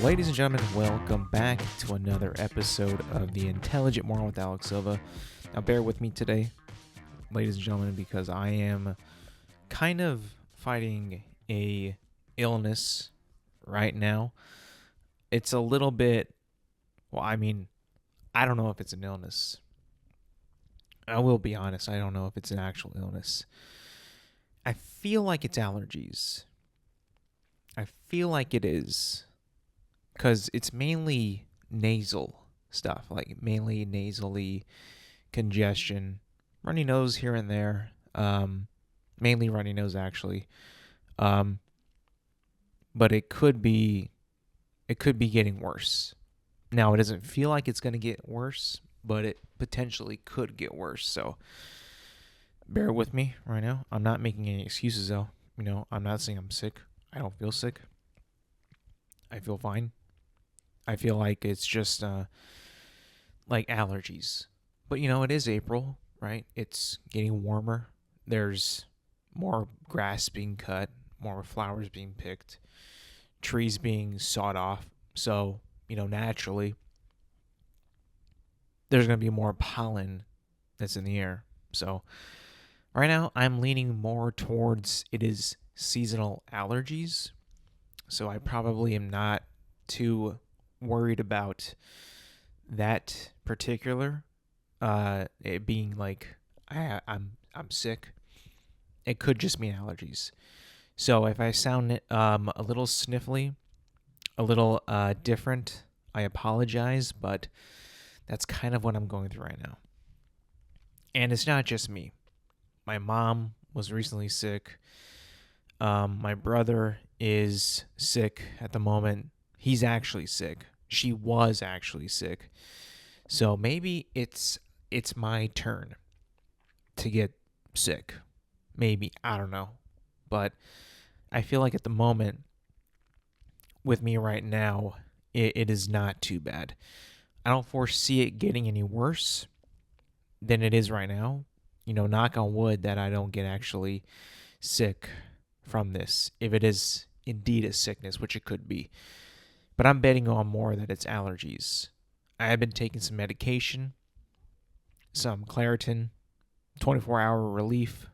Ladies and gentlemen, welcome back to another episode of the Intelligent Moron with Silva. Now, bear with me today, ladies and gentlemen, because I am kind of fighting a illness right now. It's a little bit, I don't know if it's an illness. I will be honest, I don't know if it's an actual illness. I feel like it's allergies. I feel like it is. Because it's mainly nasal stuff, like mainly nasally congestion, runny nose here and there, mainly runny nose actually, but it could be getting worse. Now it doesn't feel like it's going to get worse, but it potentially could get worse. So bear with me right now. I'm not making any excuses though. I'm not saying I'm sick. I don't feel sick. I feel fine. I feel like it's just like allergies. But it is April, right? It's getting warmer. There's more grass being cut, more flowers being picked, trees being sawed off. So, naturally, there's going to be more pollen that's in the air. So, right now, I'm leaning more towards it is seasonal allergies. So, I probably am not too worried about that particular it being like I'm sick. It could just mean allergies. So if I sound a little sniffly, a little different, I apologize, but that's kind of what I'm going through right now. And it's not just me. My mom was recently sick. My brother is sick at the moment. He's actually sick. She was actually sick. So maybe it's my turn to get sick. Maybe. I don't know. But I feel like at the moment, with me right now, it is not too bad. I don't foresee it getting any worse than it is right now. Knock on wood that I don't get actually sick from this. If it is indeed a sickness, which it could be. But I'm betting on more that it's allergies. I have been taking some medication, some Claritin, 24-hour relief,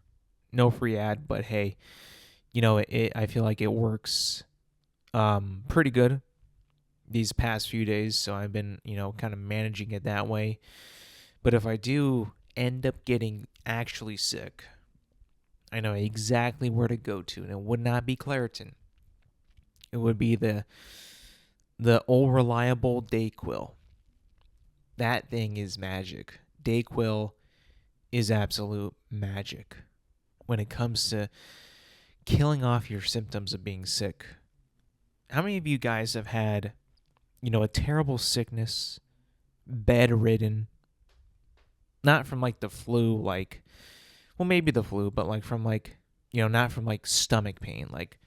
no free ad, but hey, I feel like it works pretty good these past few days, so I've been, kind of managing it that way. But if I do end up getting actually sick, I know exactly where to go to, and it would not be Claritin. It would be the old reliable Dayquil. That thing is magic. Dayquil is absolute magic when it comes to killing off your symptoms of being sick. How many of you guys have had, a terrible sickness, bedridden, not from like the flu, maybe the flu, but like from not from like stomach pain, like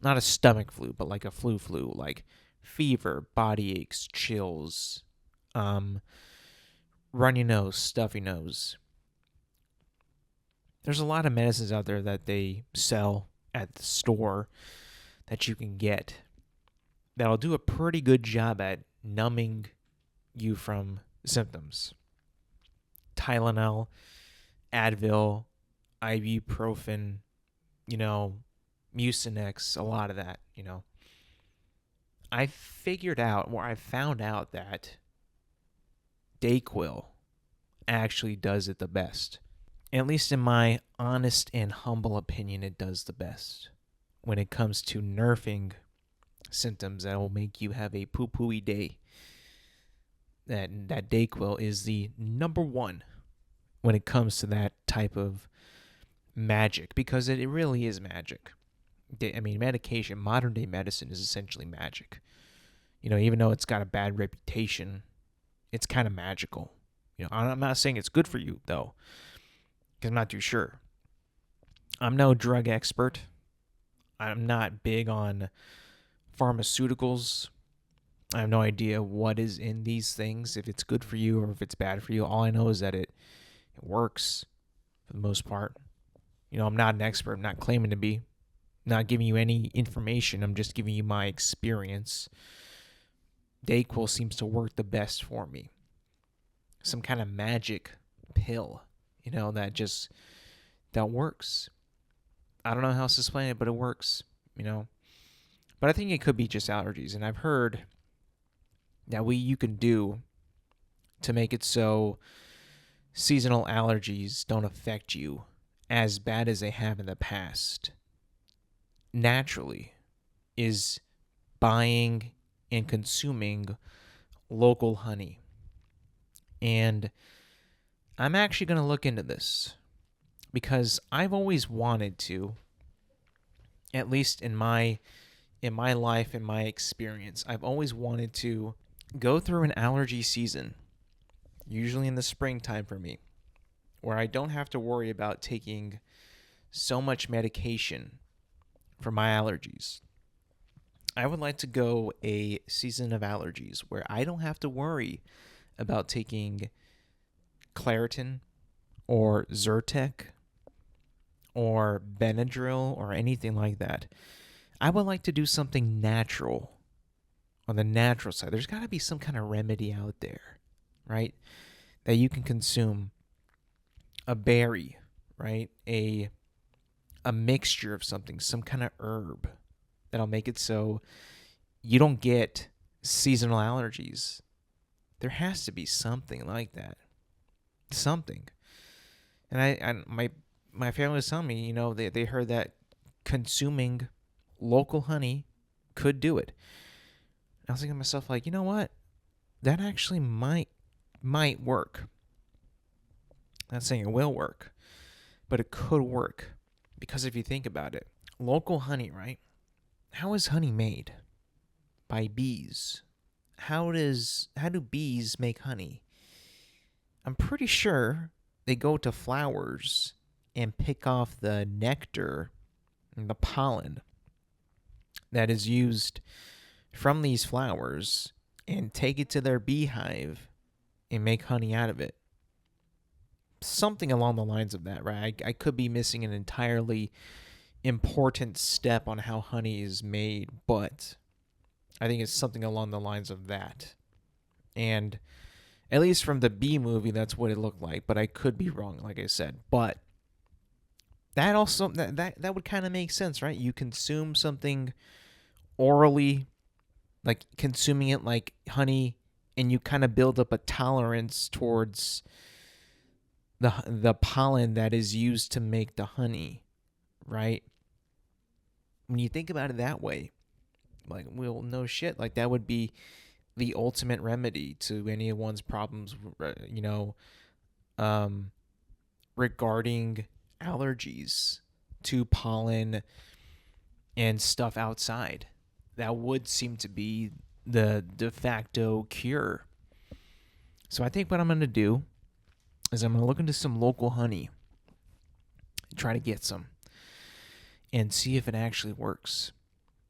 not a stomach flu, but like a flu, like fever, body aches, chills, runny nose, stuffy nose. There's a lot of medicines out there that they sell at the store that you can get that'll do a pretty good job at numbing you from symptoms. Tylenol, Advil, ibuprofen, Mucinex, a lot of that, I found out that Dayquil actually does it the best. At least in my honest and humble opinion, it does the best when it comes to nerfing symptoms that will make you have a poo-pooey day. That Dayquil is the number one when it comes to that type of magic, because it really is magic. Medication, modern day medicine is essentially magic. Even though it's got a bad reputation, it's kind of magical. I'm not saying it's good for you, though, because I'm not too sure. I'm no drug expert. I'm not big on pharmaceuticals. I have no idea what is in these things, if it's good for you or if it's bad for you. All I know is that it works for the most part. I'm not an expert. I'm not claiming to be. Not giving you any information. I'm just giving you my experience. Dayquil seems to work the best for me. Some kind of magic pill, that works. I don't know how else to explain it, but it works, you know. But I think it could be just allergies, and I've heard that you can do to make it so seasonal allergies don't affect you as bad as they have in the past naturally is buying and consuming local honey. And I'm actually going to look into this because I've always wanted to, at least in my life, in my experience, I've always wanted to go through an allergy season, usually in the springtime for me, where I don't have to worry about taking so much medication for my allergies. I would like to go a season of allergies where I don't have to worry about taking Claritin or Zyrtec or Benadryl or anything like that. I would like to do something natural on the natural side. There's got to be some kind of remedy out there, right? That you can consume. A berry, right? A mixture of something, some kind of herb that'll make it so you don't get seasonal allergies. There has to be something like that. Something. And my family was telling me, they heard that consuming local honey could do it. I was thinking to myself, like, you know what? That actually might work. Not saying it will work, but it could work. Because if you think about it, local honey, right? How is honey made? By bees. How do bees make honey? I'm pretty sure they go to flowers and pick off the nectar and the pollen that is used from these flowers and take it to their beehive and make honey out of it. Something along the lines of that, right? I could be missing an entirely important step on how honey is made, but I think it's something along the lines of that. And at least from the Bee movie, that's what it looked like, but I could be wrong, like I said. But that also that would kind of make sense, right? You consume something orally, like consuming it like honey, and you kind of build up a tolerance towards the pollen that is used to make the honey, right? When you think about it that way, like, well, no shit, like that would be the ultimate remedy to anyone's problems, regarding allergies to pollen and stuff outside. That would seem to be the de facto cure. So I think what I'm going to do is I'm going to look into some local honey, try to get some, and see if it actually works.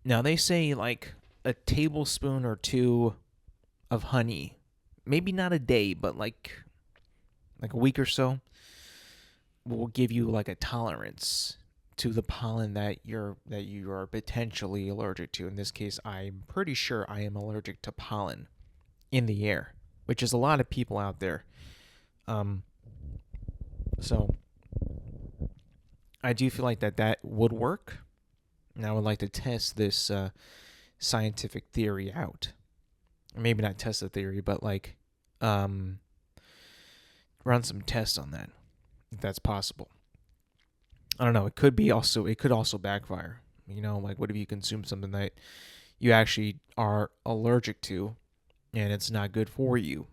Now, they say like a tablespoon or two of honey, maybe not a day, but like a week or so, will give you like a tolerance to the pollen that you are potentially allergic to. In this case, I'm pretty sure I am allergic to pollen in the air, which is a lot of people out there. So I do feel like that would work, and I would like to test this scientific theory out. Maybe not test the theory, but like run some tests on that, if that's possible. I don't know. It could also backfire. Like, what if you consume something that you actually are allergic to, and it's not good for you?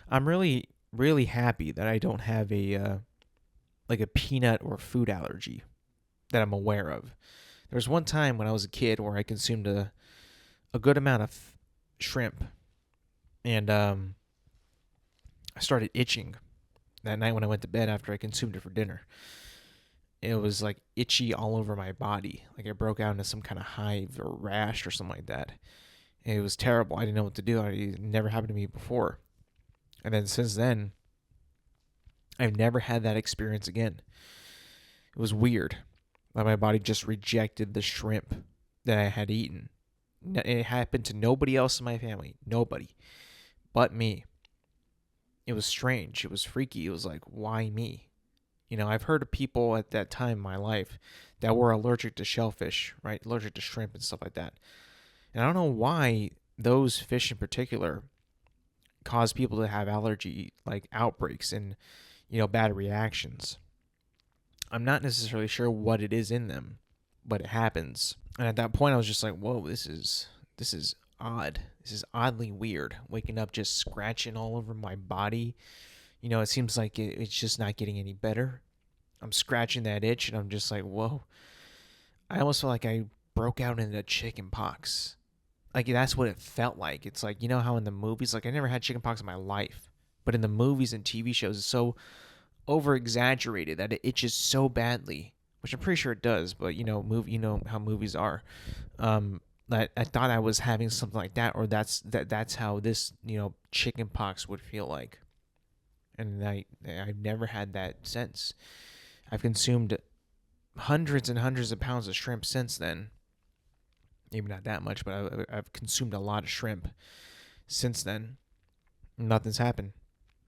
I'm really, really happy that I don't have a peanut or food allergy that I'm aware of. There was one time when I was a kid where I consumed a good amount of shrimp, and I started itching that night when I went to bed after I consumed it for dinner. It was like itchy all over my body. Like I broke out into some kind of hive or rash or something like that. It was terrible. I didn't know what to do. It never happened to me before. And then since then, I've never had that experience again. It was weird. Like my body just rejected the shrimp that I had eaten. It happened to nobody else in my family. Nobody but me. It was strange. It was freaky. It was like, why me? I've heard of people at that time in my life that were allergic to shellfish, right? Allergic to shrimp and stuff like that. And I don't know why those fish in particular cause people to have allergy like outbreaks and, bad reactions. I'm not necessarily sure what it is in them, but it happens. And at that point I was just like, whoa, this is odd. This is oddly weird. Waking up just scratching all over my body. It seems like it's just not getting any better. I'm scratching that itch and I'm just like, whoa. I almost felt like I broke out into chicken pox. Like, that's what it felt like. It's like, how in the movies, like, I never had chicken pox in my life, but in the movies and TV shows, it's so over exaggerated that it itches so badly, which I'm pretty sure it does, but how movies are. I thought I was having something like that, or that's how this, chicken pox would feel like. And I've never had that since. I've consumed hundreds and hundreds of pounds of shrimp since then. Maybe not that much, but I've consumed a lot of shrimp since then. Nothing's happened.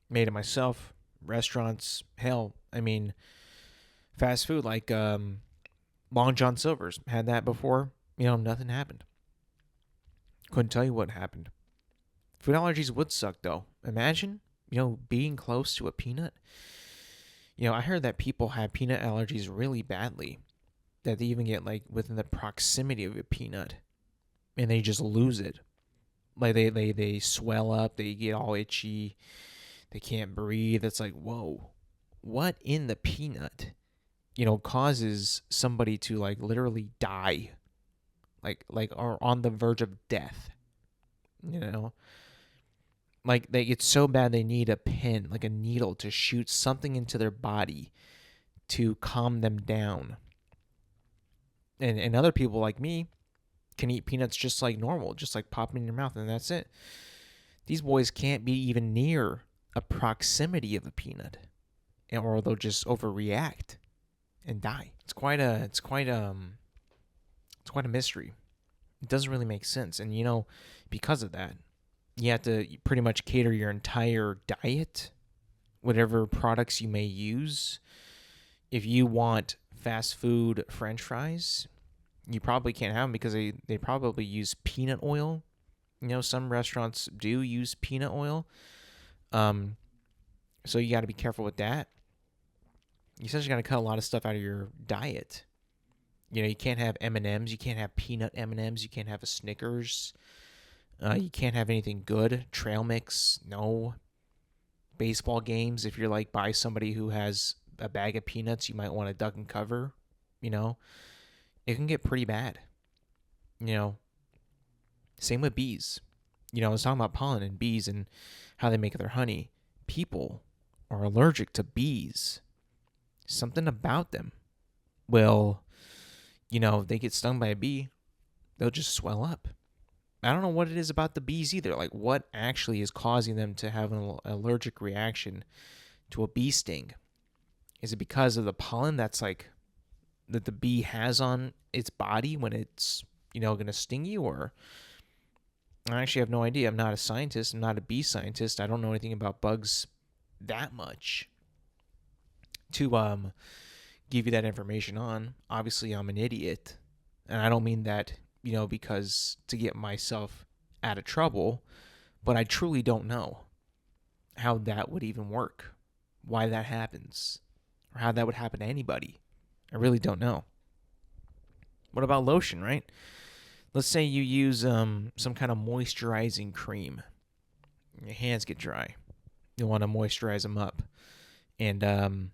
Made it myself. Restaurants, hell, fast food like Long John Silver's had that before. Nothing happened. Couldn't tell you what happened. Food allergies would suck though. Imagine, being close to a peanut. I heard that people have peanut allergies really badly. That they even get like within the proximity of a peanut, and they just lose it. Like they swell up, they get all itchy, they can't breathe. It's like, whoa, what in the peanut, causes somebody to like literally die, like are on the verge of death. Like they get so bad they need a pin, like a needle, to shoot something into their body to calm them down. And other people like me can eat peanuts just like normal, just like pop them in your mouth, and that's it. These boys can't be even near a proximity of a peanut, or they'll just overreact and die. It's quite a mystery. It doesn't really make sense, and because of that, you have to pretty much cater your entire diet, whatever products you may use. If you want fast food French fries, you probably can't have them because they probably use peanut oil. Some restaurants do use peanut oil. So you got to be careful with that. You essentially got to cut a lot of stuff out of your diet. You can't have M&Ms. You can't have peanut M&Ms. You can't have a Snickers. You can't have anything good. Trail mix, no. Baseball games, if you're like by somebody who has a bag of peanuts, you might want to duck and cover. It can get pretty bad. Same with bees. I was talking about pollen and bees and how they make their honey. People are allergic to bees. Something about them. Well, if they get stung by a bee, they'll just swell up. I don't know what it is about the bees either. Like, what actually is causing them to have an allergic reaction to a bee sting? Is it because of the pollen that's like that the bee has on its body when it's going to sting you? Or I actually have no idea. I'm not a scientist. I'm not a bee scientist. I don't know anything about bugs that much to give you that information on. Obviously, I'm an idiot, and I don't mean that because to get myself out of trouble, but I truly don't know how that would even work, why that happens, or how that would happen to anybody. I really don't know. What about lotion, right? Let's say you use some kind of moisturizing cream. Your hands get dry. You want to moisturize them up. And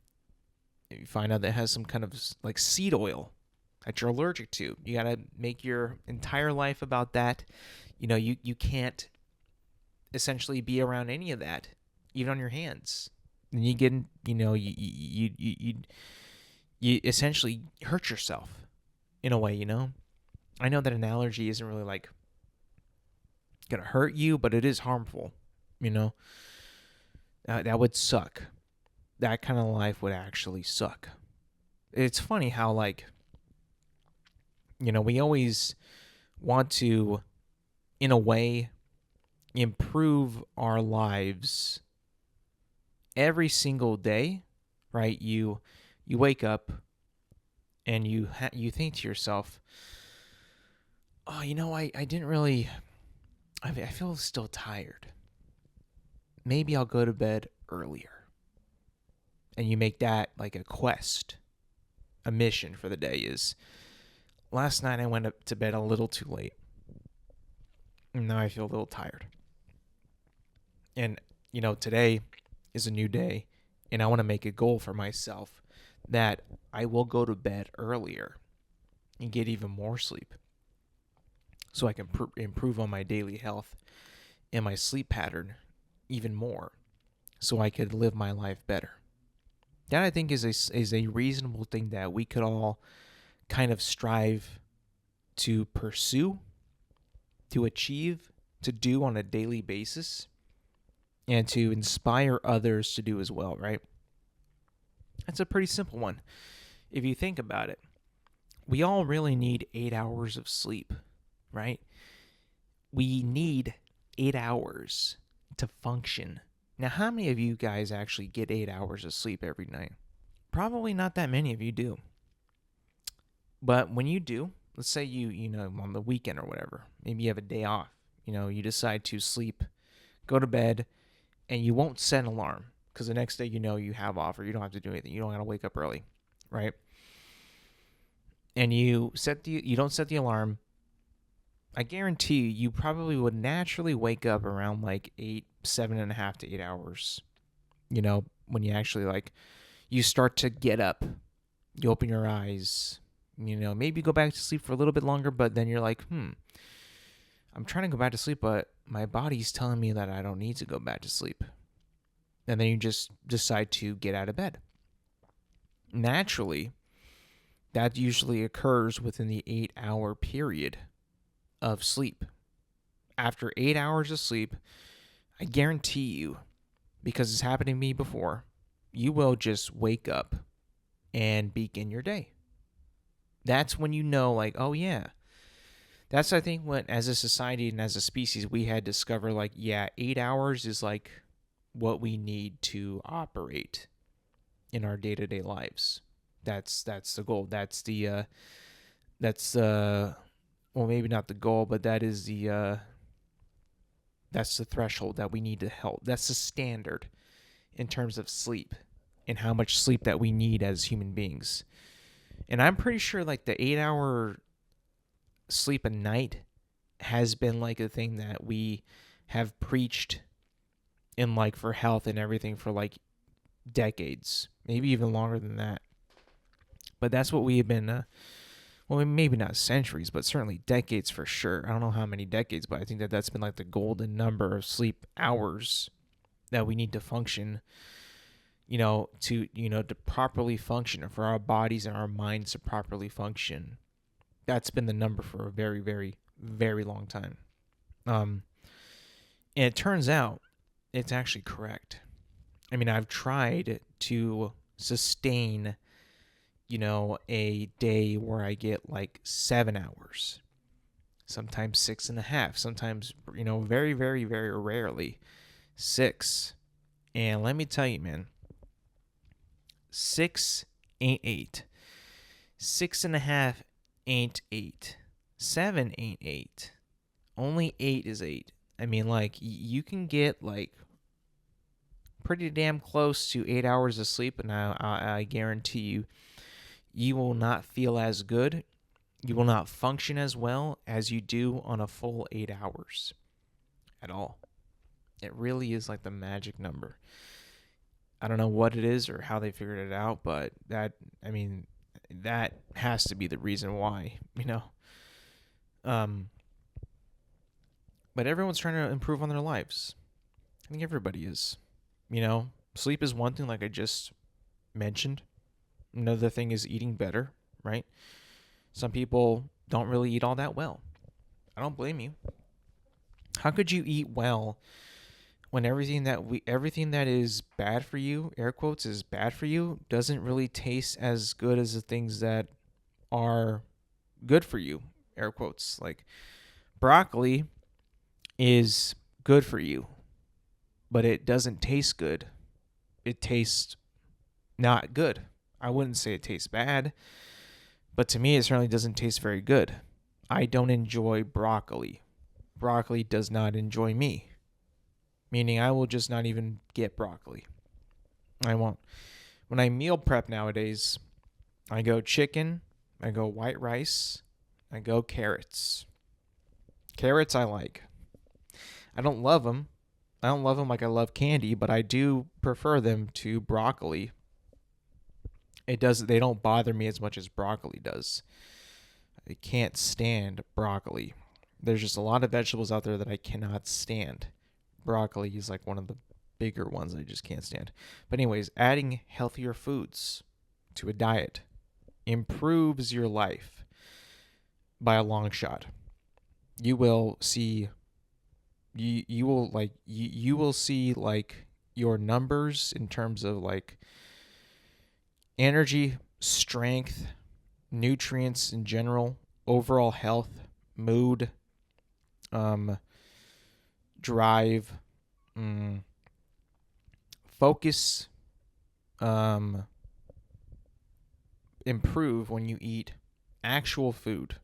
you find out that it has some kind of like seed oil that you're allergic to. You got to make your entire life about that. You can't essentially be around any of that, even on your hands. And you get, you essentially hurt yourself in a way, I know that an allergy isn't really like going to hurt you, but it is harmful, that would suck. That kind of life would actually suck. It's funny how, like, we always want to, in a way, improve our lives every single day, right? You wake up and you think to yourself, oh, I didn't really, I feel still tired. Maybe I'll go to bed earlier. And you make that like a quest, a mission for the day is, last night I went up to bed a little too late. And now I feel a little tired. And, today is a new day. And I want to make a goal for myself that I will go to bed earlier and get even more sleep so I can improve on my daily health and my sleep pattern even more so I could live my life better. That, I think, is a reasonable thing that we could all kind of strive to pursue, to achieve, to do on a daily basis, and to inspire others to do as well, right? That's a pretty simple one. If you think about it, we all really need 8 hours of sleep, right? We need 8 hours to function. Now, how many of you guys actually get 8 hours of sleep every night? Probably not that many of you do. But when you do, let's say you on the weekend or whatever, maybe you have a day off, you decide to sleep, go to bed, and you won't set an alarm because the next day you have off or you don't have to do anything. You don't have to wake up early, right? And you don't set the alarm. I guarantee you probably would naturally wake up around like 7.5 to 8 hours. When you actually you start to get up, you open your eyes, maybe go back to sleep for a little bit longer, but then you're like, I'm trying to go back to sleep, but my body's telling me that I don't need to go back to sleep. And then you just decide to get out of bed. Naturally, that usually occurs within the 8-hour period of sleep. After 8 hours of sleep, I guarantee you, because it's happened to me before, you will just wake up and begin your day. That's when oh yeah. That's, I think, what as a society and as a species we had discovered 8 hours is what we need to operate in our day-to-day lives. That's the goal. That's the well, maybe not the goal, but that is that's the threshold that we need to help. That's the standard in terms of sleep and how much sleep that we need as human beings. And I'm pretty sure the 8-hour sleep a night has been a thing that we have preached in for health and everything for decades, maybe even longer than that. But that's what we have been well, maybe not centuries, but certainly decades for sure. I don't know how many decades, but I think that's been the golden number of sleep hours that we need to function, to properly function, and for our bodies and our minds to properly function. That's been the number for a very, very, very long time. And it turns out it's actually correct. I mean, I've tried to sustain a day where I get 7 hours, sometimes 6.5, sometimes, very, very, very rarely 6. And let me tell you, man, 6 ain't 8. 6.5 ain't 8. 7 ain't 8. Only 8 is 8. I mean, you can get pretty damn close to 8 hours of sleep, and I guarantee you, you will not feel as good. You will not function as well as you do on a full 8 hours at all. It really is the magic number. I don't know what it is or how they figured it out, but that has to be the reason why, But everyone's trying to improve on their lives. I think everybody is. Sleep is one thing, like I just mentioned. Another thing is eating better, right? Some people don't really eat all that well. I don't blame you. How could you eat well when everything that is bad for you, air quotes, is bad for you, doesn't really taste as good as the things that are good for you, air quotes? Broccoli is good for you, but it doesn't taste good. It tastes not good. I wouldn't say it tastes bad, but to me, it certainly doesn't taste very good. I don't enjoy broccoli. Broccoli does not enjoy me, meaning I will just not even get broccoli. I won't. When I meal prep nowadays, I go chicken, I go white rice, I go carrots. Carrots I like. I don't love them. I don't love them like I love candy, but I do prefer them to broccoli. They don't bother me as much as broccoli does. I can't stand broccoli. There's just a lot of vegetables out there that I cannot stand. Broccoli is like one of the bigger ones I just can't stand. But anyways, adding healthier foods to a diet improves your life by a long shot. You will see you will see like your numbers in terms of like energy, strength, nutrients in general, overall health, mood, drive, focus, improve when you eat actual food.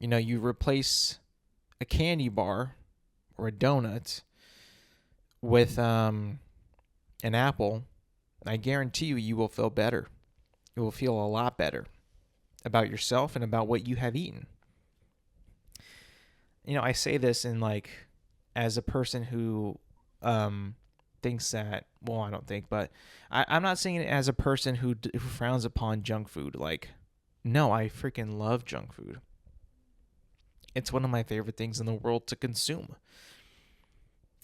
You replace a candy bar or a donut with an apple. I guarantee you will feel better. You will feel a lot better about yourself and about what you have eaten. I say this in like as a person who thinks that, well, I don't think, but I'm not saying it as a person who frowns upon junk food. Like, no, I freaking love junk food. It's one of my favorite things in the world to consume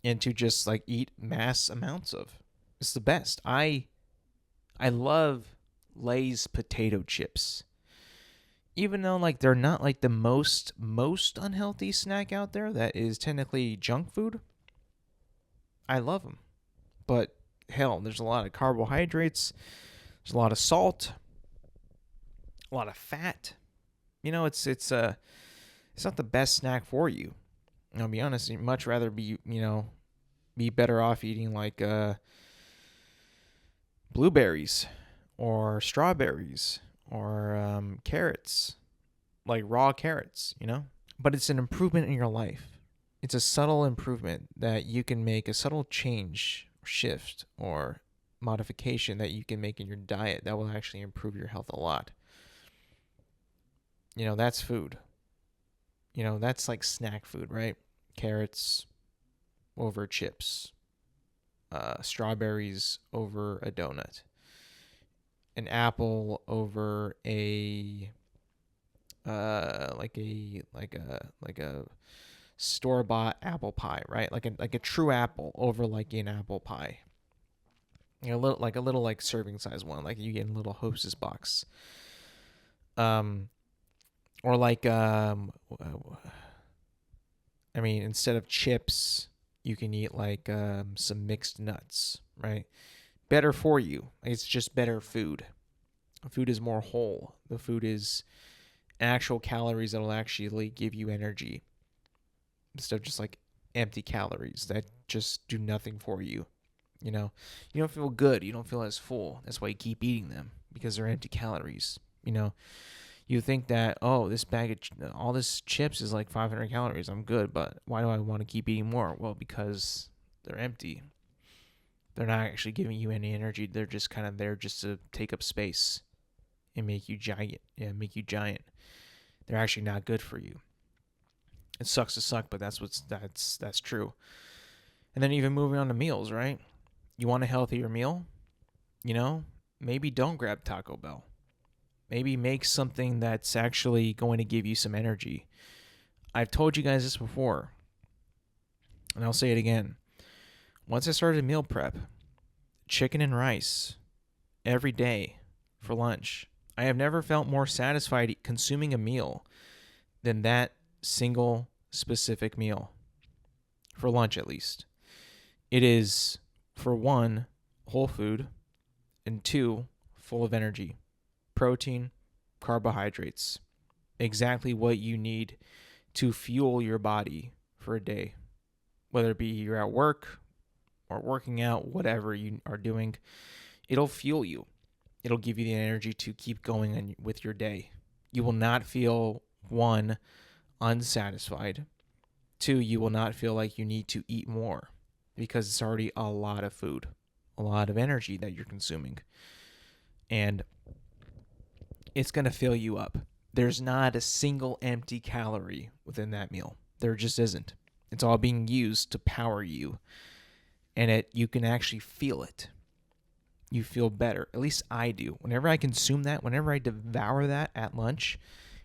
and to just like eat mass amounts of. It's the best. I love Lay's potato chips. Even though like they're not like the most unhealthy snack out there that is technically junk food, I love them. But hell, there's a lot of carbohydrates, there's a lot of salt, a lot of fat. It's not the best snack for you. I'll be honest, you'd much rather be better off eating like blueberries or strawberries or carrots, like raw carrots, But it's an improvement in your life. It's a subtle improvement that you can make, a subtle change, shift, or modification that you can make in your diet that will actually improve your health a lot. That's food. That's like snack food, right? Carrots over chips, strawberries over a donut, an apple over a like a store-bought apple pie, right? Like a true apple over like an apple pie. A little serving size one, like you get in a little Hostess box. Or like instead of chips, you can eat like some mixed nuts, right? Better for you. It's just better food. Food is more whole. The food is actual calories that will actually give you energy instead of just like empty calories that just do nothing for you. You don't feel good. You don't feel as full. That's why you keep eating them, because they're empty calories. You think that, oh, this bag of all this chips is like 500 calories. I'm good, but why do I want to keep eating more? Well, because they're empty. They're not actually giving you any energy. They're just kind of there just to take up space and make you giant. Yeah, make you giant. They're actually not good for you. It sucks to suck, but that's true. And then even moving on to meals, right? You want a healthier meal? Maybe don't grab Taco Bell. Maybe make something that's actually going to give you some energy. I've told you guys this before, and I'll say it again. Once I started meal prep, chicken and rice every day for lunch, I have never felt more satisfied consuming a meal than that single specific meal. For lunch, at least. It is, for one, whole food, and two, full of energy. Protein, carbohydrates. Exactly what you need to fuel your body for a day, whether it be you're at work or working out, whatever you are doing. It'll fuel you. It'll give you the energy to keep going with your day. You will not feel, one, unsatisfied. Two, you will not feel like you need to eat more because it's already a lot of food, a lot of energy that you're consuming. And it's going to fill you up. There's not a single empty calorie within that meal. There just isn't. It's all being used to power you. And you can actually feel it. You feel better. At least I do. Whenever I consume that, whenever I devour that at lunch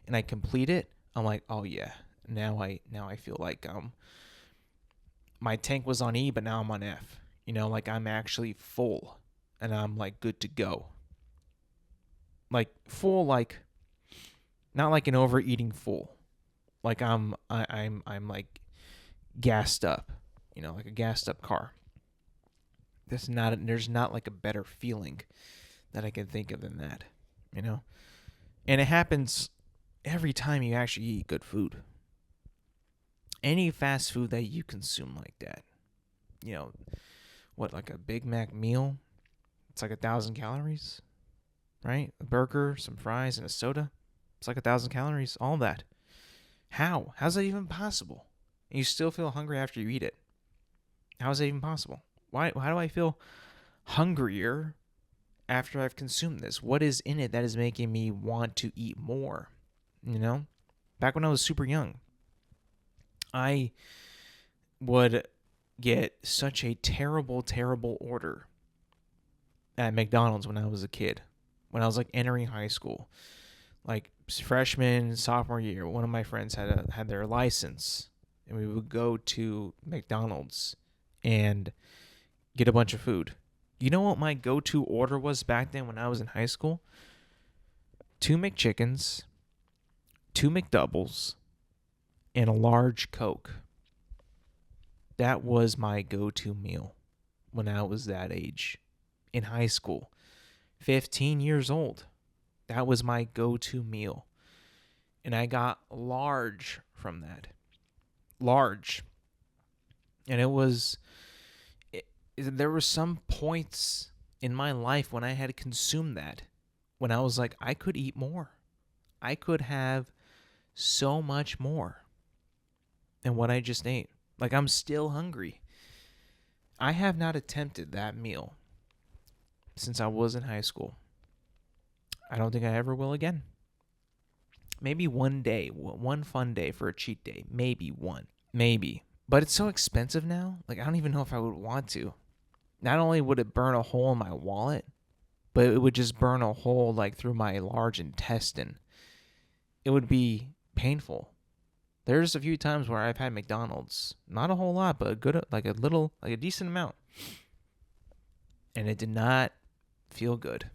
and I complete it, I'm like, oh yeah, now I feel like my tank was on E, but now I'm on F. Like I'm actually full and I'm like good to go. Like full, like not like an overeating full. Like I'm like gassed up, like a gassed up car. There's not like a better feeling that I can think of than that, And it happens every time you actually eat good food. Any fast food that you consume like that, like a Big Mac meal, it's like 1,000 calories, right? A burger, some fries, and a soda, it's like 1,000 calories, all that. How's that even possible? And you still feel hungry after you eat it. How is that even possible? Why do I feel hungrier after I've consumed this? What is in it that is making me want to eat more? Back when I was super young, I would get such a terrible, terrible order at McDonald's when I was a kid. When I was like entering high school, like freshman, sophomore year, one of my friends had their license, and we would go to McDonald's and get a bunch of food. You know what my go-to order was back then when I was in high school? 2 McChickens, 2 McDoubles, and a large Coke. That was my go-to meal when I was that age in high school. 15 years old. That was my go-to meal. And I got large from that. Large. And there were some points in my life when I had consumed that, when I was like, I could eat more. I could have so much more than what I just ate. Like, I'm still hungry. I have not attempted that meal since I was in high school. I don't think I ever will again. Maybe one day, one fun day for a cheat day. Maybe one. Maybe. But it's so expensive now. Like, I don't even know if I would want to. Not only would it burn a hole in my wallet, but it would just burn a hole like through my large intestine. It would be painful. There's a few times where I've had McDonald's, not a whole lot, but a decent amount. And it did not feel good.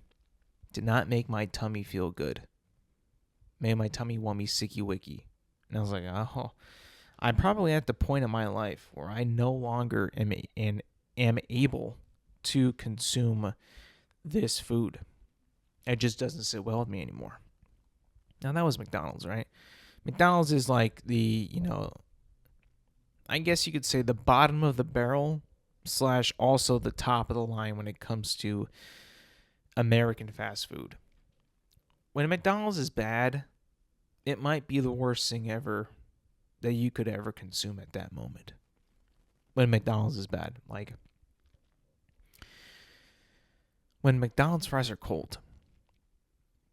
Did not make my tummy feel good. Made my tummy want me sicky wicky. And I was like, oh, I'm probably at the point in my life where I no longer am able to consume this food. It just doesn't sit well with me anymore. Now, that was McDonald's, right? McDonald's is like I guess you could say the bottom of the barrel / also the top of the line when it comes to American fast food. When McDonald's is bad, it might be the worst thing ever that you could ever consume at that moment. When McDonald's is bad. Like, when McDonald's fries are cold,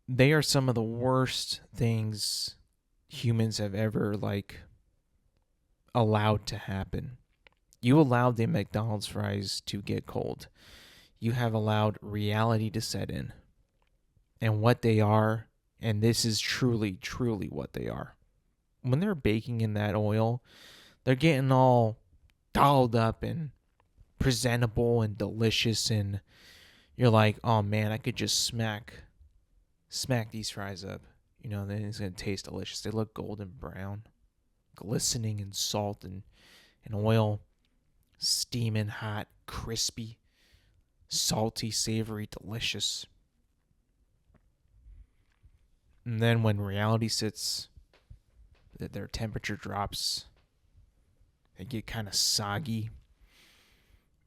they are some of the worst things humans have ever, allowed to happen. You allowed the McDonald's fries to get cold. You have allowed reality to set in. And what they are, and this is truly, truly what they are. When they're baking in that oil, they're getting all dolled up and presentable and delicious, and you're like, oh man, I could just smack these fries up. Then it's going to taste delicious. They look golden brown, glistening in salt and oil, steaming hot, crispy, salty, savory, delicious. And then when reality sits their temperature drops. They get kind of soggy.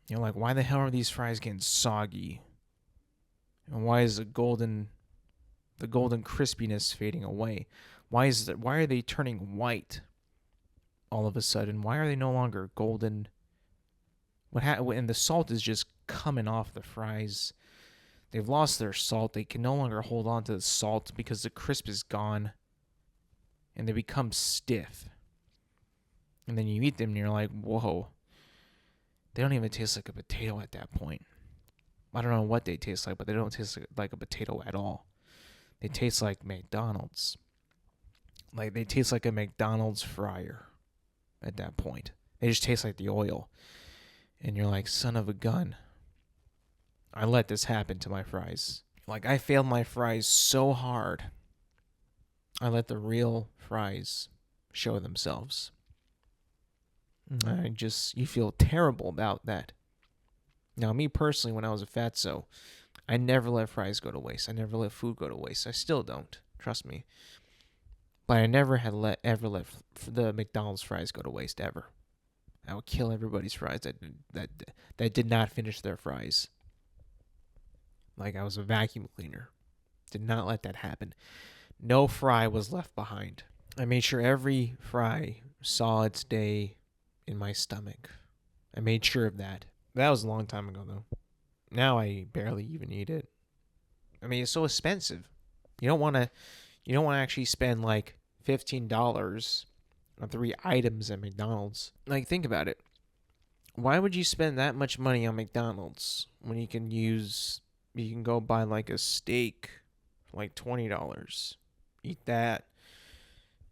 You're like, why the hell are these fries getting soggy? And why is the golden crispiness fading away? Why are they turning white all of a sudden? Why are they no longer golden? And the salt is just coming off the fries. They've lost their salt. They can no longer hold on to the salt because the crisp is gone. And they become stiff. And then you eat them and you're like, whoa. They don't even taste like a potato at that point. I don't know what they taste like, but they don't taste like a potato at all. They taste like McDonald's. Like they taste like a McDonald's fryer at that point. They just taste like the oil. And you're like, son of a gun. I let this happen to my fries. Like I failed my fries so hard. I let the real fries show themselves. You feel terrible about that. Now, me personally, when I was a fatso, I never let fries go to waste. I never let food go to waste. I still don't. Trust me. But I never let the McDonald's fries go to waste ever. I would kill everybody's fries that did not finish their fries. Like I was a vacuum cleaner. Did not let that happen. No fry was left behind. I made sure every fry saw its day in my stomach. I made sure of that. That was a long time ago, though. Now I barely even eat it. I mean, it's so expensive. You don't want to actually spend like $15 on 3 items at McDonald's. Like, think about it. Why would you spend that much money on McDonald's when you can go buy like a steak for like $20? Eat that.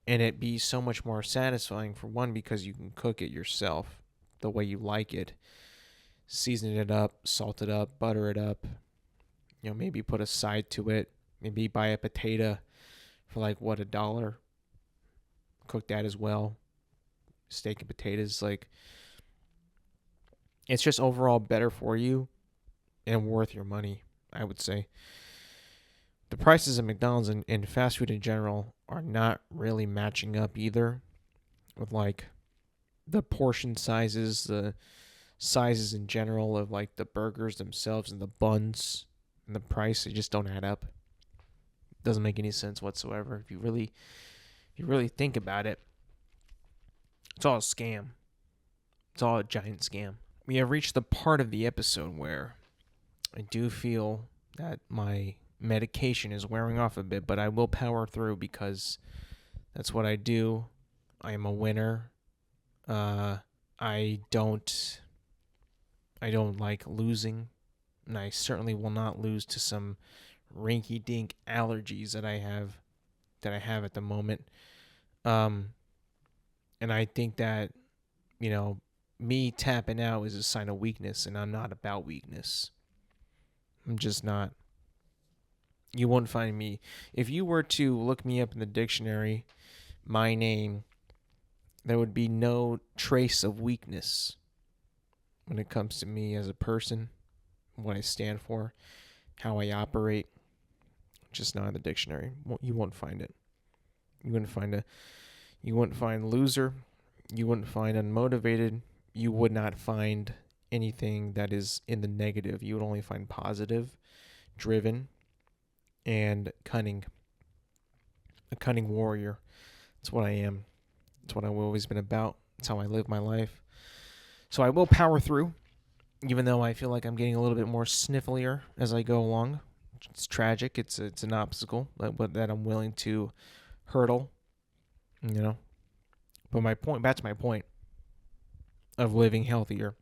And it be so much more satisfying, for one, because you can cook it yourself the way you like it. Season it up, salt it up, butter it up. Maybe put a side to it. Maybe buy a potato for like, $1? Cook that as well. Steak and potatoes. Like, it's just overall better for you and worth your money, I would say. The prices at McDonald's and fast food in general are not really matching up either with like the portion sizes, the sizes in general of like the burgers themselves and the buns and the price. They just don't add up. It doesn't make any sense whatsoever. If you really think about it, it's all a scam. It's all a giant scam. We have reached the part of the episode where I do feel that my medication is wearing off a bit, but I will power through because that's what I do. I am a winner. I don't like losing, and I certainly will not lose to some rinky-dink allergies that I have at the moment. And I think that, me tapping out is a sign of weakness, and I'm not about weakness. I'm just not. You won't find me. If you were to look me up in the dictionary, my name, there would be no trace of weakness when it comes to me as a person, what I stand for, how I operate. Just not in the dictionary. You won't find it. You wouldn't find loser. You wouldn't find unmotivated. You would not find anything that is in the negative. You would only find positive, driven, and cunning. A cunning warrior. That's what I am. That's what I've always been about. That's how I live my life. So I will power through, even though I feel like I'm getting a little bit more snifflier as I go along. It's tragic. It's an obstacle that I'm willing to hurdle. But back to my point of living healthier.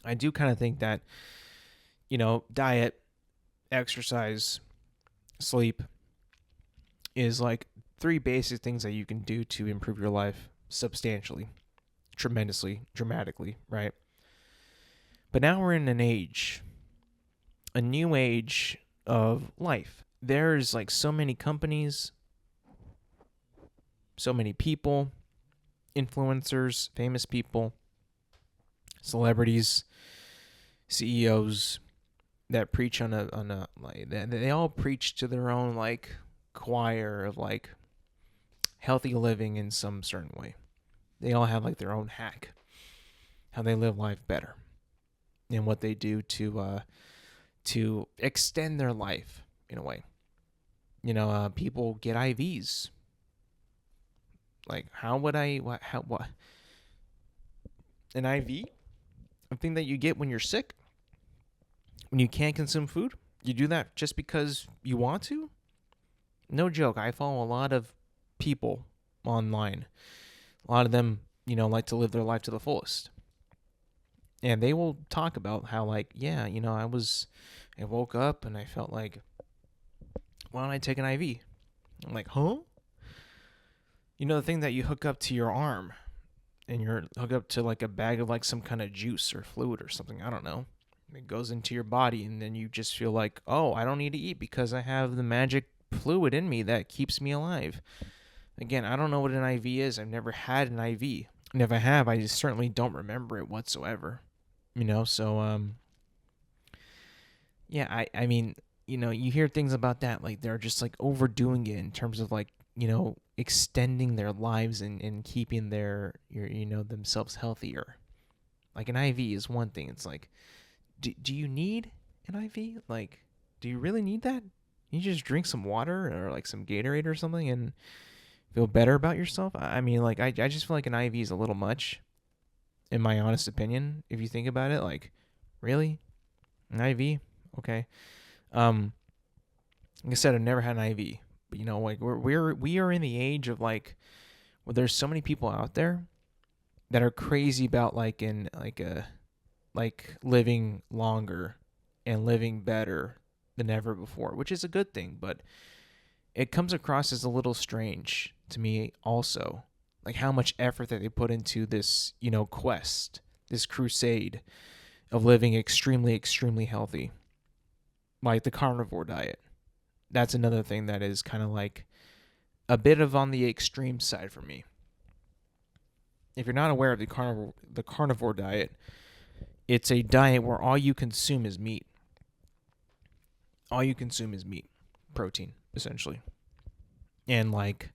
I do kind of think that, diet, exercise, sleep is like 3 basic things that you can do to improve your life substantially, tremendously, dramatically, right? But now we're in a new age of life. There's like so many companies, so many people, influencers, famous people, celebrities, CEOs that preach on a like they all preach to their own like choir of like healthy living in some certain way. They all have like their own hack, how they live life better, and what they do to extend their life in a way. People get IVs. Like, how would I? What? An IV? A thing that you get when you're sick, when you can't consume food. You do that just because you want to? No joke. I follow a lot of people online. A lot of them, like to live their life to the fullest. And they will talk about how, like, yeah, I woke up and I felt like, why don't I take an IV? I'm like, huh? The thing that you hook up to your arm and you're hooked up to like a bag of like some kind of juice or fluid or something. I don't know. It goes into your body and then you just feel like, oh, I don't need to eat because I have the magic fluid in me that keeps me alive. Again, I don't know what an IV is. I've never had an IV. And if I have, I just certainly don't remember it whatsoever. So yeah, I mean, you hear things about that, like they're just like overdoing it in terms of like, extending their lives and keeping themselves healthier. Like an IV is one thing. It's like, do you need an IV? Like, do you really need that? You just drink some water or like some Gatorade or something and feel better about yourself? I mean, like, I just feel like an IV is a little much, in my honest opinion. If you think about it, like, really? An IV? Okay. Like I said, I've never had an IV. But like we are in the age of like where there's so many people out there that are crazy about like living longer and living better than ever before, which is a good thing, but it comes across as a little strange to me also. Like how much effort that they put into this, quest, this crusade of living extremely, extremely healthy. Like the carnivore diet. That's another thing that is kind of like a bit of on the extreme side for me. If you're not aware of the carnivore diet, it's a diet where all you consume is meat. All you consume is meat, protein, essentially. And like,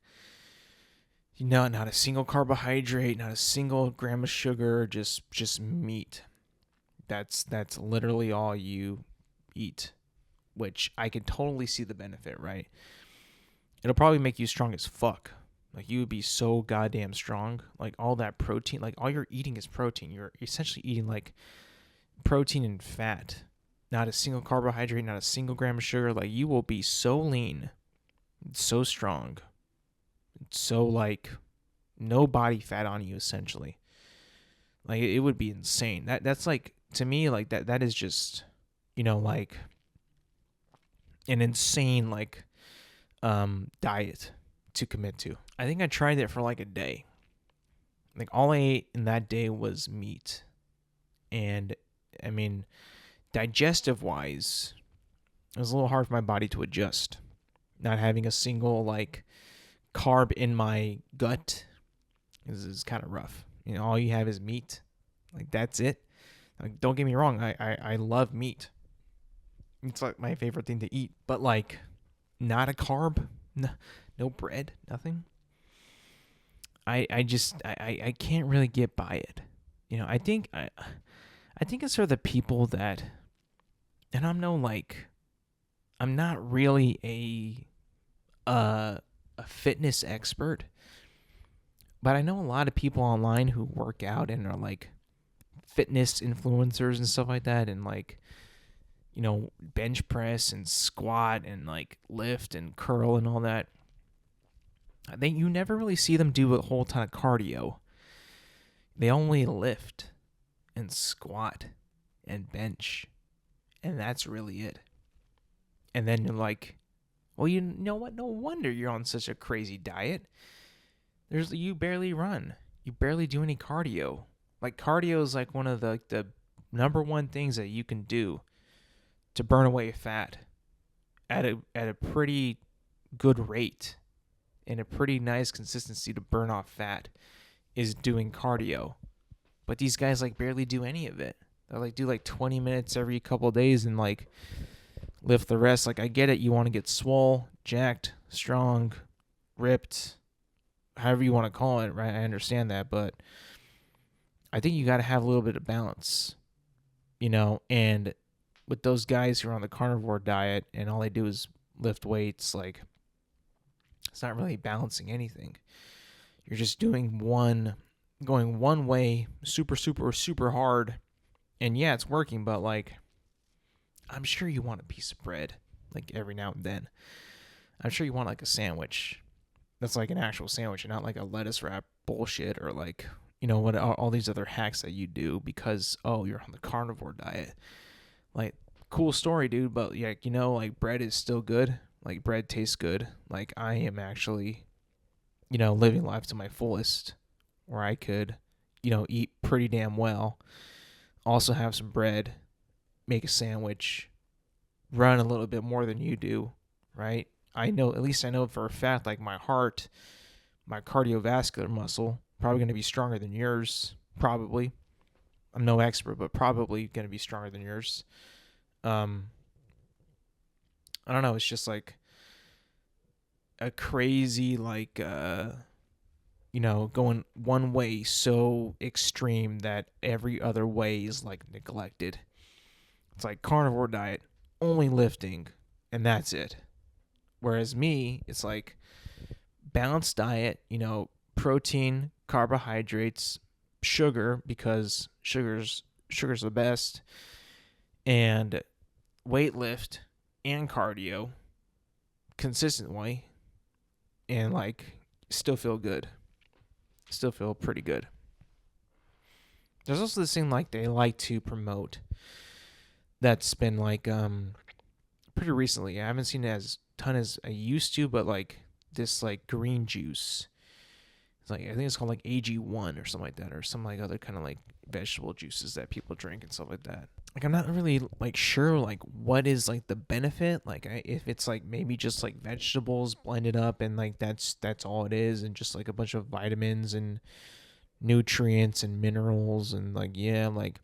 not a single carbohydrate, not a single gram of sugar, just meat. That's literally all you eat. Which I can totally see the benefit, right? It'll probably make you strong as fuck. Like, you would be so goddamn strong. Like, all that protein, like, all you're eating is protein. You're essentially eating, like, protein and fat. Not a single carbohydrate, not a single gram of sugar. Like, you will be so lean, so strong, so, like, no body fat on you, essentially. Like, it would be insane. That's, like, to me, like, that is just, like an insane like diet to commit to. I think I tried it for like a day. Like all I ate in that day was meat. And I mean, digestive wise, it was a little hard for my body to adjust. Not having a single like carb in my gut is kind of rough. All you have is meat. Like that's it. Like, don't get me wrong, I love meat. It's like my favorite thing to eat, but like not a carb, no bread, nothing. I can't really get by it. I think it's for the people that, and I'm not really a fitness expert, but I know a lot of people online who work out and are like fitness influencers and stuff like that, and like, bench press and squat and like lift and curl and all that. You never really see them do a whole ton of cardio. They only lift and squat and bench, and that's really it. And then you're like, well, you know what? No wonder you're on such a crazy diet. You barely run. You barely do any cardio. Like cardio is like one of the number one things that you can do to burn away fat at a pretty good rate and a pretty nice consistency to burn off fat is doing cardio. But these guys like barely do any of it. They like do like 20 minutes every couple of days and like lift the rest. Like I get it, you want to get swole, jacked, strong, ripped, however you want to call it, right? I understand that, but I think you got to have a little bit of balance, and with those guys who are on the carnivore diet and all they do is lift weights, like, it's not really balancing anything. You're just going one way, super, super, super hard. And yeah, it's working, but like, I'm sure you want a piece of bread, like every now and then. I'm sure you want like a sandwich that's like an actual sandwich and not like a lettuce wrap bullshit or like, what all these other hacks that you do because, oh, you're on the carnivore diet. Like, cool story, dude, but yeah, like bread is still good. Like, bread tastes good. Like, I am actually, living life to my fullest where I could, eat pretty damn well, also have some bread, make a sandwich, run a little bit more than you do, right? At least I know for a fact, like my heart, my cardiovascular muscle, probably going to be stronger than yours. Probably. I'm no expert, but probably going to be stronger than yours. I don't know. It's just like a crazy, like, going one way so extreme that every other way is like neglected. It's like carnivore diet, only lifting, and that's it. Whereas me, it's like balanced diet, protein, carbohydrates, sugar because sugar's the best, and weight lift and cardio consistently, and like still feel good, still feel pretty good. There's also this thing like they like to promote that's been like pretty recently. I haven't seen it as ton as I used to, but like this like green juice. It's like, I think it's called like AG1 or something like that, or some like other kind of like vegetable juices that people drink and stuff like that. Like, I'm not really like sure like what is like the benefit. Like, if it's like maybe just like vegetables blended up and like that's all it is, and just like a bunch of vitamins and nutrients and minerals and like, yeah, like,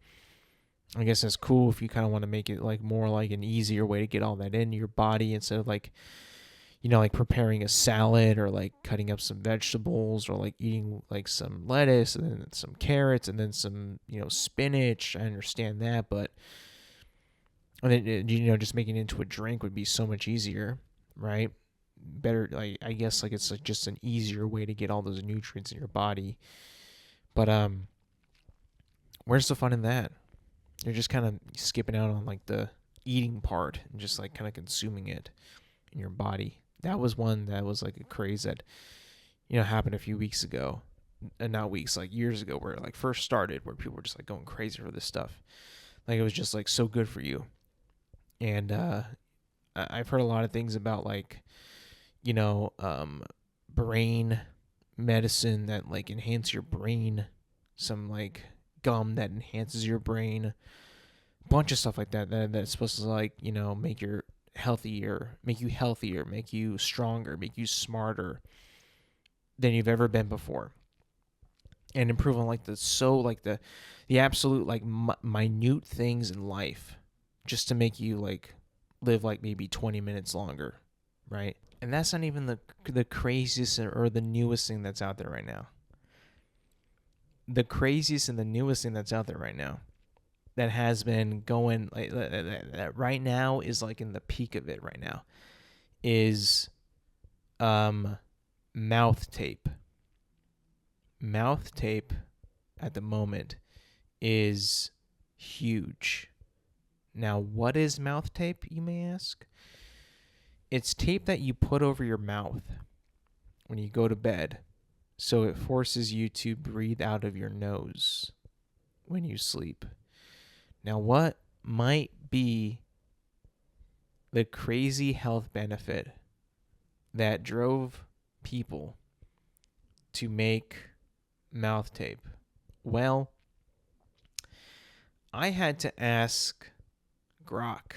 I guess that's cool if you kind of want to make it like more like an easier way to get all that into your body instead of like, like preparing a salad or like cutting up some vegetables or like eating like some lettuce and then some carrots and then some, spinach. I understand that, but and then, just making it into a drink would be so much easier, right? Better, like, I guess like it's like just an easier way to get all those nutrients in your body. But where's the fun in that? You're just kind of skipping out on like the eating part and just like kind of consuming it in your body. That was one that was like a craze that, happened a few weeks ago. Not weeks, like years ago, where it like first started, where people were just like going crazy for this stuff. Like, it was just like so good for you. And I've heard a lot of things about like, brain medicine that like enhance your brain, some like gum that enhances your brain, bunch of stuff like that's supposed to like, make you healthier, make you stronger, make you smarter than you've ever been before, and improve on like the absolute like minute things in life, just to make you like live like maybe 20 minutes longer, right? And that's not even the craziest or the newest thing that's out there right now. The craziest and the newest thing that's out there right now that has been going like that right now is like in the peak of it right now is mouth tape. Mouth tape at the moment is huge. Now, what is mouth tape, you may ask? It's tape that you put over your mouth when you go to bed, so it forces you to breathe out of your nose when you sleep. Now, what might be the crazy health benefit that drove people to make mouth tape? Well, I had to ask Grok,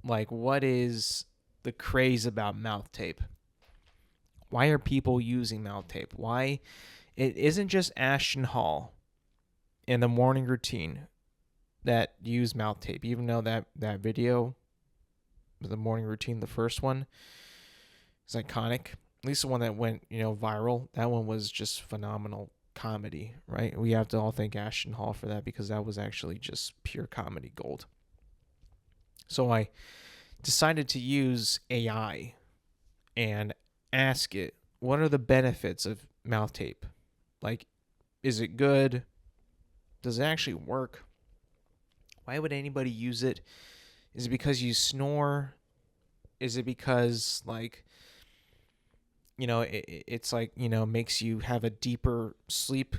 like, what is the craze about mouth tape? Why are people using mouth tape? Why? It isn't just Ashton Hall in the morning routine that use mouth tape, even though that video, the morning routine, the first one, is iconic. at least the one that went, viral, that one was just phenomenal comedy, right? We have to all thank Ashton Hall for that because that was actually just pure comedy gold. So I decided to use AI and ask it, what are the benefits of mouth tape? Like, is it good? Does it actually work? Why would anybody use it? Is it because you snore? Is it because, like, it's like, makes you have a deeper sleep,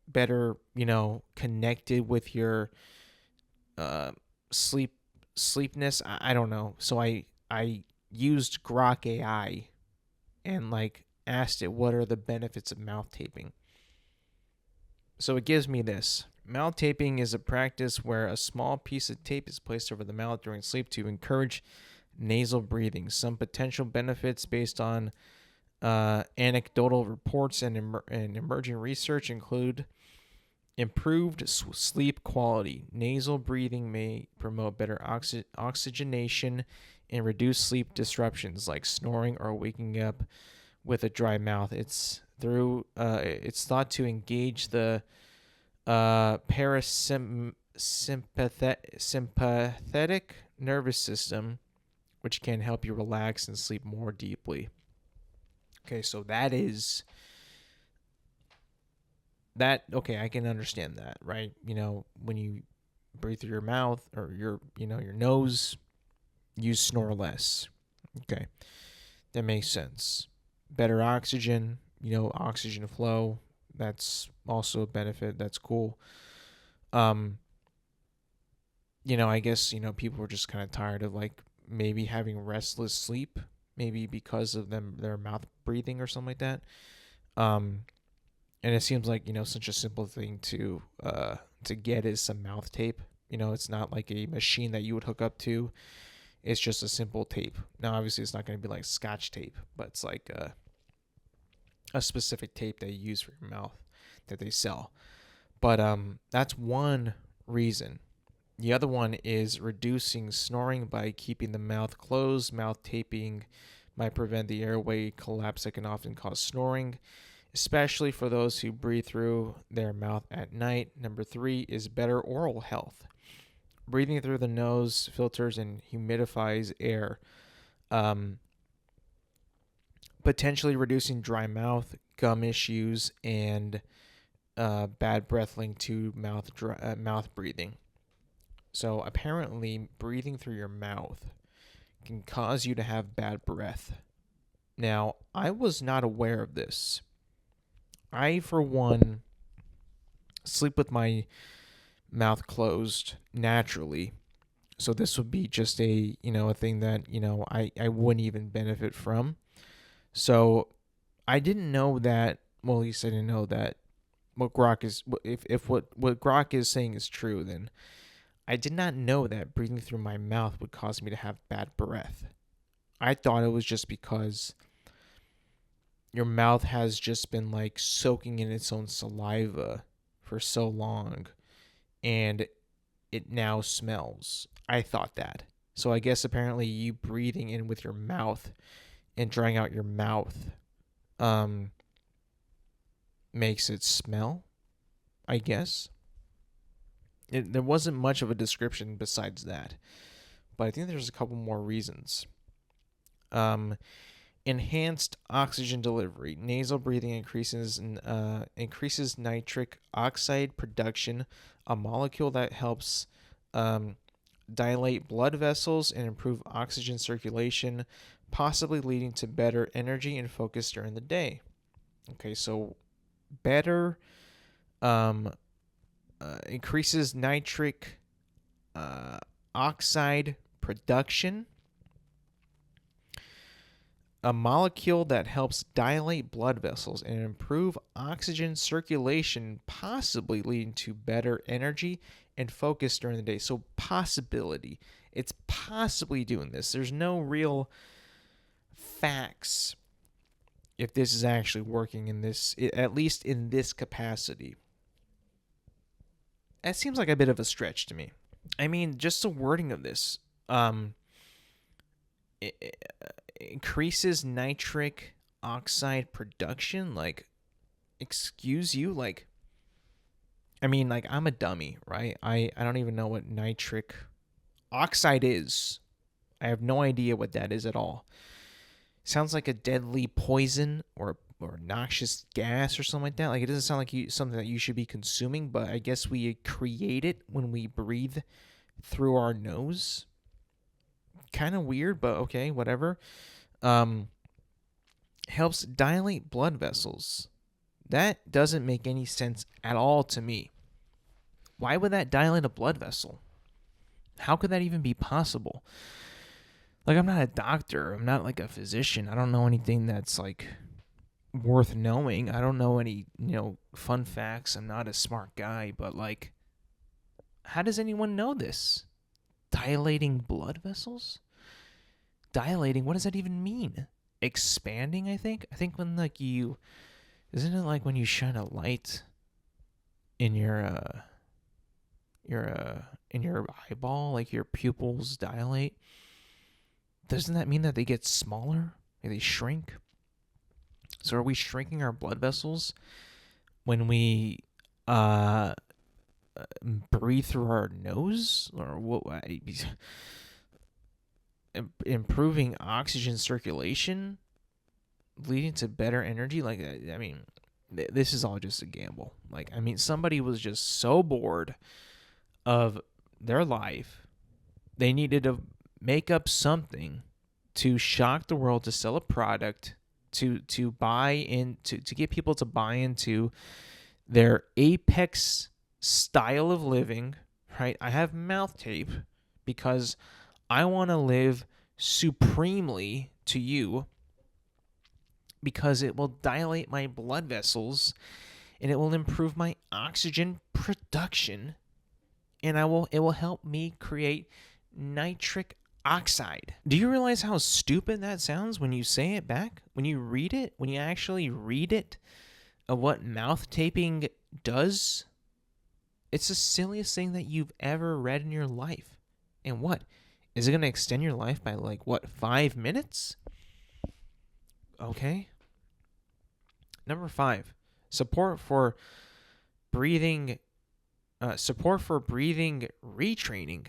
better, connected with your uh, sleepness? I don't know. So I used Grok AI and, like, asked it what are the benefits of mouth taping. So it gives me this. Mouth taping is a practice where a small piece of tape is placed over the mouth during sleep to encourage nasal breathing. Some potential benefits based on anecdotal reports and emerging research include improved sleep quality. Nasal breathing may promote better oxygenation and reduce sleep disruptions like snoring or waking up with a dry mouth. It's thought to engage the parasympathetic nervous system, which can help you relax and sleep more deeply. Okay, so that is that. Okay, I can understand that, right? When you breathe through your mouth or your nose, you snore less. Okay, that makes sense. Better oxygen, oxygen flow. That's also a benefit. That's cool. I guess, people were just kind of tired of, like, maybe having restless sleep, maybe because of their mouth breathing or something like that. And it seems like, such a simple thing to get is some mouth tape. It's not like a machine that you would hook up to. It's just a simple tape. Now, obviously, it's not going to be like Scotch tape, but it's like a specific tape they use for your mouth that they sell. But that's one reason. The other one is reducing snoring by keeping the mouth closed. Mouth taping might prevent the airway collapse that can often cause snoring, especially for those who breathe through their mouth at night. Number 3 is better oral health. Breathing through the nose filters and humidifies air, potentially reducing dry mouth, gum issues, and bad breath linked to mouth breathing. So apparently, breathing through your mouth can cause you to have bad breath. Now, I was not aware of this. I, for one, sleep with my mouth closed naturally. So this would be just a thing that, I wouldn't even benefit from. So I didn't know that, well, at least I didn't know that what Grok is, if what Grok is saying is true, then I did not know that breathing through my mouth would cause me to have bad breath. I thought it was just because your mouth has just been, like, soaking in its own saliva for so long and it now smells. I thought that. So I guess apparently you breathing in with your mouth and drying out your mouth makes it smell, I guess. There wasn't much of a description besides that, but I think there's a couple more reasons. Enhanced oxygen delivery. Nasal breathing increases nitric oxide production, a molecule that helps dilate blood vessels and improve oxygen circulation, possibly leading to better energy and focus during the day. Okay, so better increases nitric oxide production, a molecule that helps dilate blood vessels and improve oxygen circulation, possibly leading to better energy and focus during the day. So possibility. It's possibly doing this. There's no real facts if this is actually working in this, at least in this capacity. That seems like a bit of a stretch to me. I mean, just the wording of this. It increases nitric oxide production. Like, excuse you? Like, I mean, like, I'm a dummy, right? I don't even know what nitric oxide is. I have no idea what that is at all. Sounds like a deadly poison or noxious gas or something like that. Like, it doesn't sound like something that you should be consuming, but I guess we create it when we breathe through our nose. Kind of weird, but okay, whatever. Um, Helps dilate blood vessels. That doesn't make any sense at all to me. Why would that dilate a blood vessel? How could that even be possible? Like, I'm not a doctor. I'm not like a physician. I don't know anything that's like worth knowing. I don't know any, fun facts. I'm not a smart guy, but like, how does anyone know this? Dilating blood vessels? Dilating, what does that even mean? Expanding, I think? I think when like isn't it like when you shine a light in your in your eyeball, like your pupils dilate? Doesn't that mean that they get smaller? They shrink? So are we shrinking our blood vessels when we breathe through our nose, or what? Improving oxygen circulation, leading to better energy? Like, I mean, this is all just a gamble. Like, I mean, somebody was just so bored of their life, they needed to make up something to shock the world, to sell a product, to buy in, to get people to buy into their apex style of living, right? I have mouth tape because I want to live supremely to you, because it will dilate my blood vessels and it will improve my oxygen production, and it will help me create nitric oxide. Do you realize how stupid that sounds when you say it back? When you read it? When you actually read it, of what mouth taping does? It's the silliest thing that you've ever read in your life. And what? Is it going to extend your life by 5 minutes? Okay. Number 5, support for breathing retraining.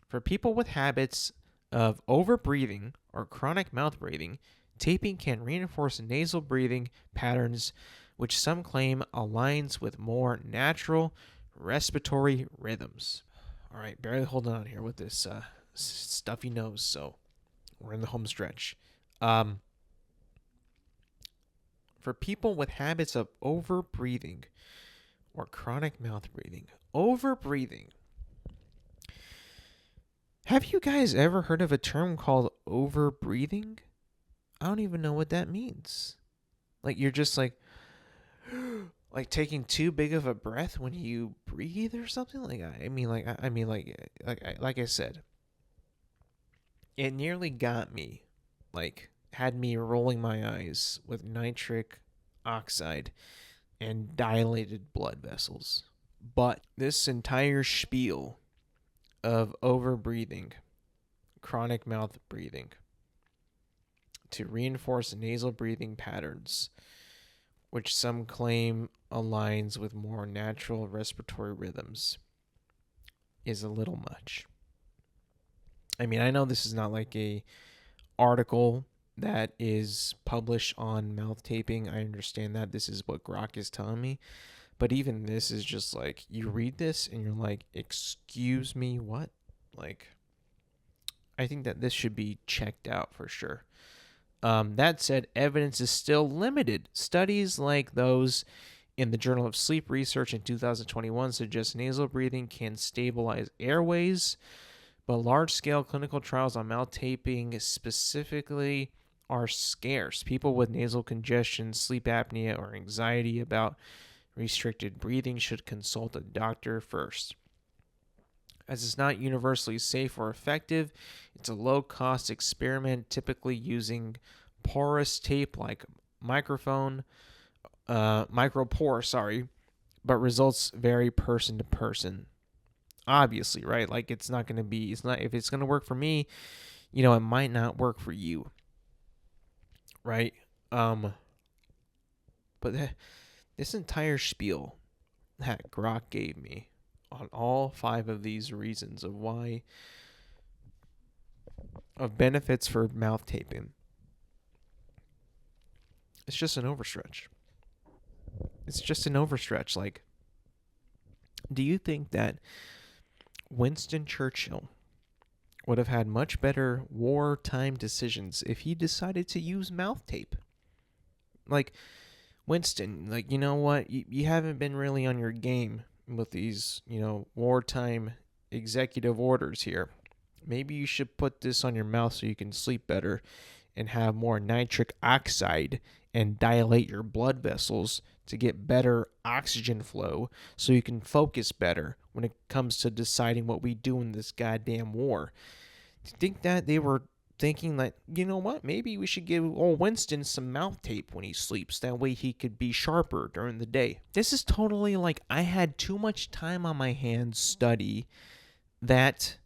For people with habits of over-breathing or chronic mouth breathing, taping can reinforce nasal breathing patterns, which some claim aligns with more natural respiratory rhythms. All right, barely holding on here with this stuffy nose, so we're in the home stretch. For people with habits of over-breathing or chronic mouth breathing, over-breathing. Have you guys ever heard of a term called over-breathing? I don't even know what that means. Like, you're just like taking too big of a breath when you breathe or something. Like I said, it nearly got me. Like, had me rolling my eyes with nitric oxide and dilated blood vessels. But this entire spiel of over-breathing, chronic mouth breathing, to reinforce nasal breathing patterns, which some claim aligns with more natural respiratory rhythms, is a little much. I mean, I know this is not like a article that is published on mouth taping. I understand that. This is what Grok is telling me. But even this is just like, you read this and you're like, excuse me, what? Like, I think that this should be checked out for sure. That said, evidence is still limited. Studies like those in the Journal of Sleep Research in 2021 suggest nasal breathing can stabilize airways, but large-scale clinical trials on mouth taping specifically are scarce. People with nasal congestion, sleep apnea, or anxiety about restricted breathing should consult a doctor first. As it's not universally safe or effective, it's a low-cost experiment, typically using porous tape like micropore, but results vary person to person. Obviously, right? Like, if it's going to work for me, it might not work for you, right? But this entire spiel that Grok gave me on all 5 of these reasons of why, of benefits for mouth taping, it's just an overstretch. It's just an overstretch. Like, do you think that Winston Churchill would have had much better wartime decisions if he decided to use mouth tape? Like, Winston, like, you know what? You haven't been really on your game with these, wartime executive orders here. Maybe you should put this on your mouth so you can sleep better and have more nitric oxide and dilate your blood vessels to get better oxygen flow so you can focus better when it comes to deciding what we do in this goddamn war. Do you think that they were thinking like, you know what, maybe we should give old Winston some mouth tape when he sleeps. That way he could be sharper during the day. This is totally like I had too much time on my hands study that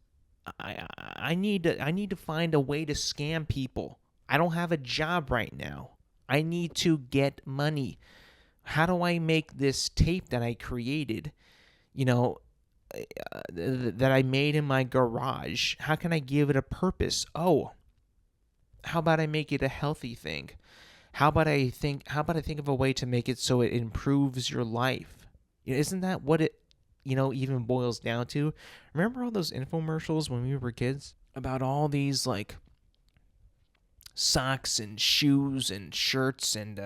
I need to find a way to scam people. I don't have a job right now. I need to get money. How do I make this tape that I created, that I made in my garage? How can I give it a purpose? Oh, how about I make it a healthy thing? How about I think of a way to make it so it improves your life? Isn't that what it even boils down to? Remember all those infomercials when we were kids about all these like socks and shoes and shirts and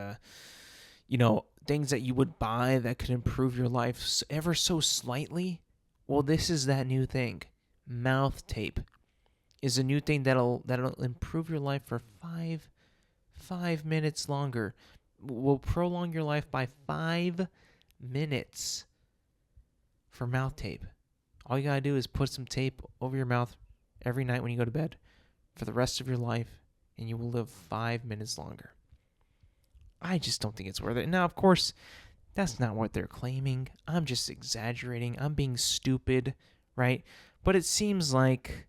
things that you would buy that could improve your life ever so slightly? Well, this is that new thing. Mouth tape is a new thing that'll improve your life for 5 minutes longer. Will prolong your life by 5 minutes for mouth tape. All you gotta do is put some tape over your mouth every night when you go to bed for the rest of your life, and you will live 5 minutes longer. I just don't think it's worth it. Now, of course, that's not what they're claiming. I'm just exaggerating. I'm being stupid, right? But it seems like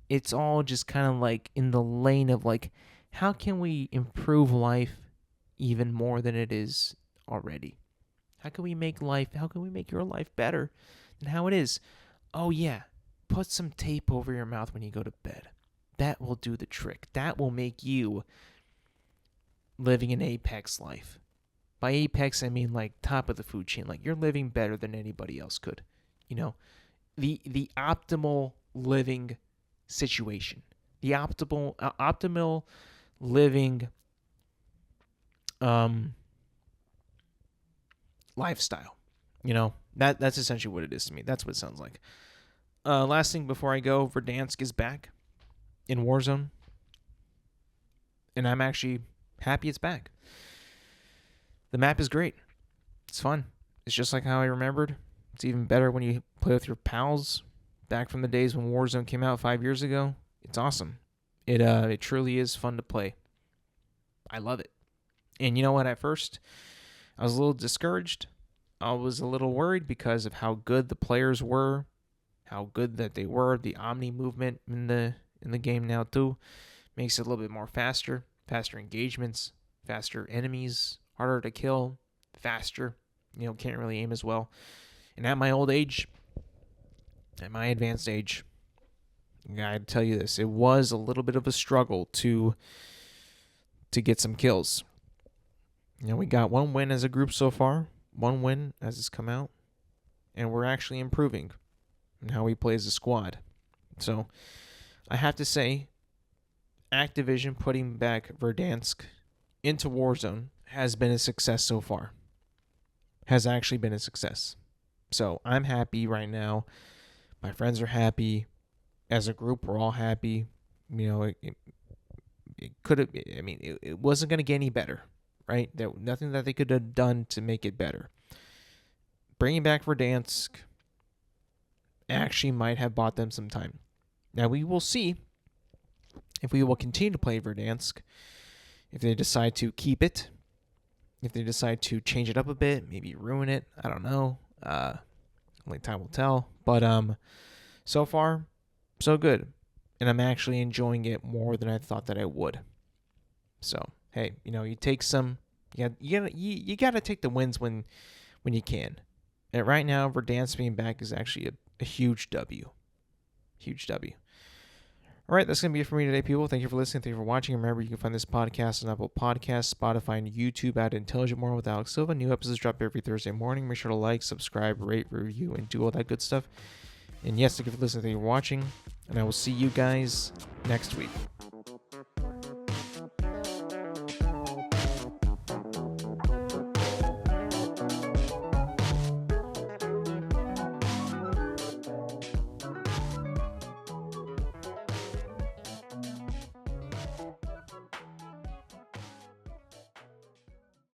it's all just kind of like in the lane of like, how can we improve life even more than it is already? How can we make your life better than how it is? Oh yeah, put some tape over your mouth when you go to bed. That will do the trick. That will make you living an apex life. By apex, I mean like top of the food chain. Like you're living better than anybody else could. The optimal living situation. The optimal living lifestyle. That's essentially what it is to me. That's what it sounds like. Last thing before I go, Verdansk is back in Warzone. And I'm actually happy it's back. The map is great. It's fun. It's just like how I remembered. It's even better when you play with your pals back from the days when Warzone came out 5 years ago. It's awesome. It truly is fun to play. I love it. And you know what? At first, I was a little discouraged. I was a little worried because of how good the players were, how good that they were. The Omni movement in the game now too makes it a little bit more faster engagements, faster enemies, harder to kill, faster. Can't really aim as well. And at my old age, at my advanced age, I gotta tell you this, it was a little bit of a struggle to get some kills. We got one win as a group so far, one win as it's come out, and we're actually improving in how we play as a squad. So I have to say, Activision putting back Verdansk into Warzone has been a success so far. Has actually been a success. So I'm happy right now. My friends are happy. As a group, we're all happy. It could have. It wasn't going to get any better, right? Nothing that they could have done to make it better. Bringing back Verdansk actually might have bought them some time. Now we will see if we will continue to play Verdansk, if they decide to keep it, if they decide to change it up a bit, maybe ruin it. I don't know. Only time will tell. But so far, so good. And I'm actually enjoying it more than I thought that I would. So hey, you take some. You gotta take the wins when you can. And right now, Verdansk being back is actually a huge W. Huge W. All right, that's going to be it for me today, people. Thank you for listening. Thank you for watching. Remember, you can find this podcast on Apple Podcasts, Spotify, and YouTube at Intelligent Moron with Alex Silva. New episodes drop every Thursday morning. Make sure to like, subscribe, rate, review, and do all that good stuff. And yes, thank you for listening. Thank you for watching. And I will see you guys next week.